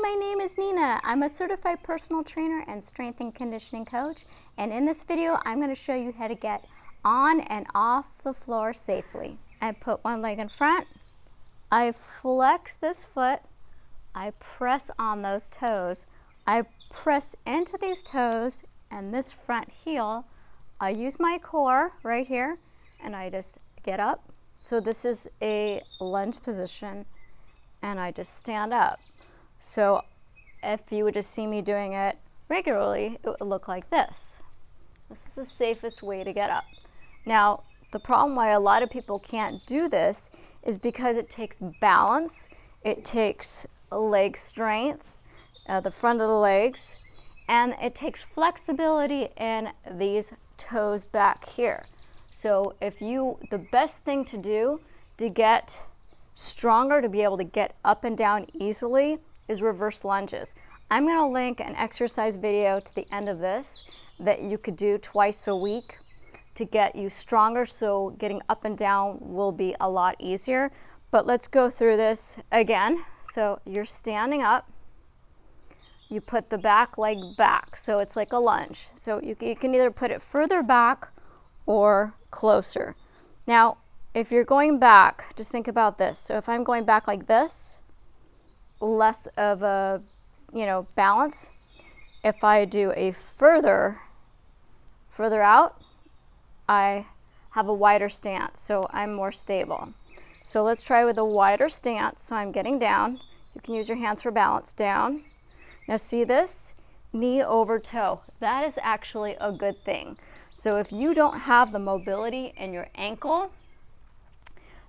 my name is Nina. I'm a certified personal trainer and strength and conditioning coach. And in this video, I'm going to show you how to get on and off the floor safely. I put one leg in front. I flex this foot. I press on those toes. I press into these toes and this front heel. I use my core right here and I just get up. So this is a lunge position and I just stand up. So if you would just see me doing it regularly, it would look like this. This is the safest way to get up. Now, the problem why a lot of people can't do this is because it takes balance, it takes leg strength, the front of the legs, and it takes flexibility in these toes back here. So the best thing to do to get stronger, to be able to get up and down easily, is reverse lunges. I'm going to link an exercise video to the end of this that you could do twice a week to get you stronger, so getting up and down will be a lot easier. But let's go through this again. So you're standing up, you put the back leg back, so it's like a lunge. So you can either put it further back or closer. Now, if you're going back, just think about this. So if I'm going back like this, less of a, balance. If I do a further out, I have a wider stance, so I'm more stable. So let's try with a wider stance. So I'm getting down. You can use your hands for balance. Down. Now see this? Knee over toe. That is actually a good thing. So if you don't have the mobility in your ankle,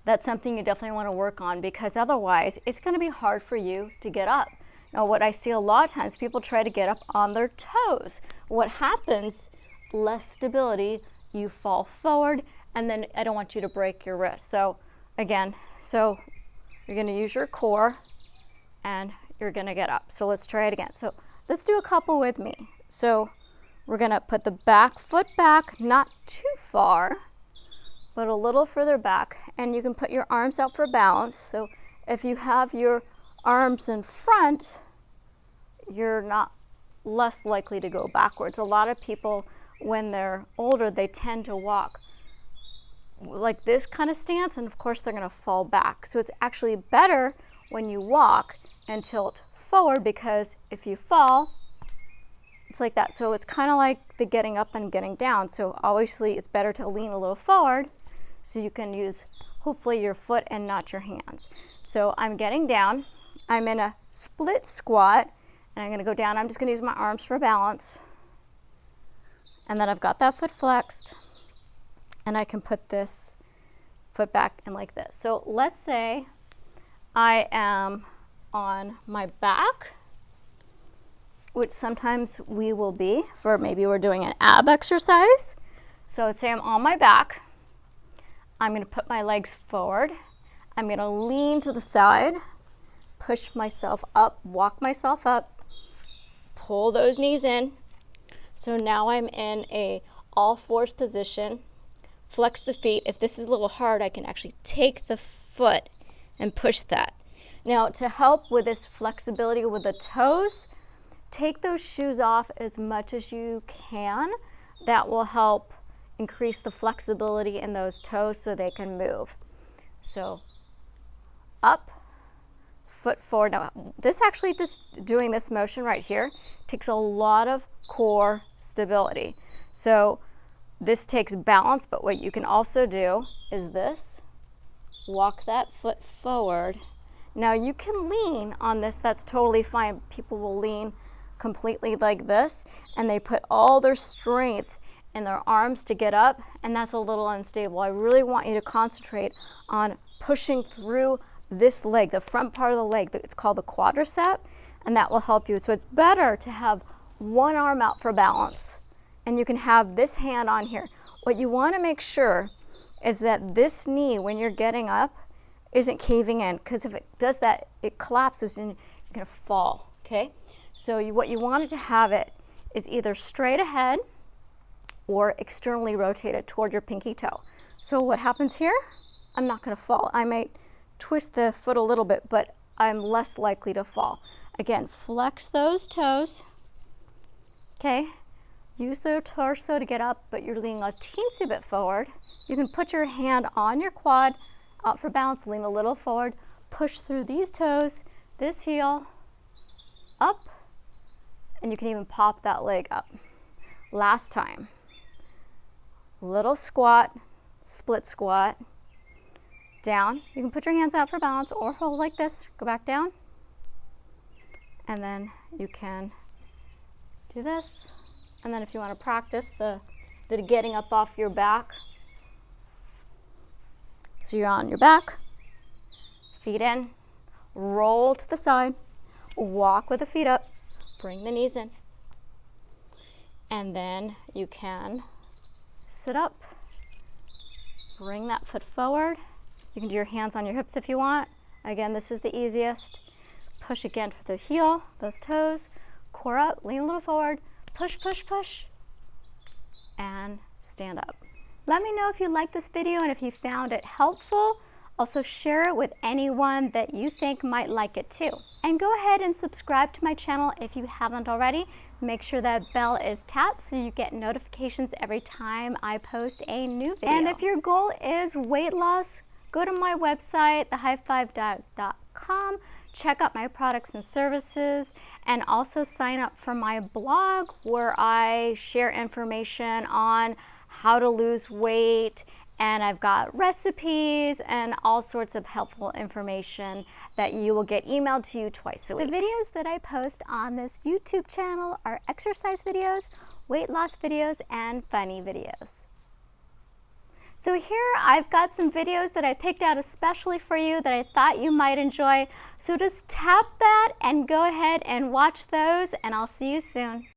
that's something you definitely want to work on, because otherwise it's going to be hard for you to get up. Now what I see a lot of times, people try to get up on their toes. What happens? Less stability, you fall forward, and then I don't want you to break your wrist. So again, you're going to use your core and you're going to get up. So let's try it again. So let's do a couple with me. So we're going to put the back foot back, not too far, but a little further back, and you can put your arms out for balance. So if you have your arms in front, you're not less likely to go backwards. A lot of people, when they're older, they tend to walk like this kind of stance, and of course they're going to fall back. So it's actually better when you walk and tilt forward, because if you fall, it's like that. So it's kind of like the getting up and getting down. So obviously it's better to lean a little forward so you can use hopefully your foot and not your hands. So I'm getting down. I'm in a split squat and I'm going to go down. I'm just going to use my arms for balance. And then I've got that foot flexed and I can put this foot back in like this. So let's say I am on my back, which sometimes we will be, for maybe we're doing an ab exercise. So let's say I'm on my back. I'm going to put my legs forward. I'm going to lean to the side, push myself up, walk myself up, pull those knees in. So now I'm in a all fours position. Flex the feet. If this is a little hard, I can actually take the foot and push that. Now, to help with this flexibility with the toes, take those shoes off as much as you can. That will help increase the flexibility in those toes so they can move. So up, foot forward. Now this actually, just doing this motion right here, takes a lot of core stability. So this takes balance, but what you can also do is this, walk that foot forward. Now you can lean on this, that's totally fine. People will lean completely like this and they put all their strength in their arms to get up, and that's a little unstable. I really want you to concentrate on pushing through this leg, the front part of the leg. It's called the quadricep, and that will help you. So it's better to have one arm out for balance, and you can have this hand on here. What you want to make sure is that this knee, when you're getting up, isn't caving in, because if it does that, it collapses and you're going to fall, okay? So what you want it to have it is either straight ahead or externally rotated toward your pinky toe. So what happens here? I'm not going to fall. I might twist the foot a little bit, but I'm less likely to fall. Again, flex those toes, okay? Use the torso to get up, but you're leaning a teensy bit forward. You can put your hand on your quad, out for balance, lean a little forward, push through these toes, this heel, up, and you can even pop that leg up. Last time. Little squat, split squat, down. You can put your hands out for balance or hold like this, go back down, and then you can do this. And then if you want to practice the getting up off your back, so you're on your back, feet in, roll to the side, walk with the feet up, bring the knees in, and then you can sit up, bring that foot forward. You can do your hands on your hips if you want. Again, this is the easiest. Push again for the heel, those toes, core up, lean a little forward, push, push, push, and stand up. Let me know if you liked this video and if you found it helpful. Also share it with anyone that you think might like it too. And go ahead and subscribe to my channel if you haven't already. Make sure that bell is tapped so you get notifications every time I post a new video. And if your goal is weight loss, go to my website, thehighfivediet.com. Check out my products and services, and also sign up for my blog where I share information on how to lose weight, and I've got recipes and all sorts of helpful information that you will get emailed to you twice a week. The videos that I post on this YouTube channel are exercise videos, weight loss videos, and funny videos. So here I've got some videos that I picked out especially for you that I thought you might enjoy. So just tap that and go ahead and watch those, and I'll see you soon.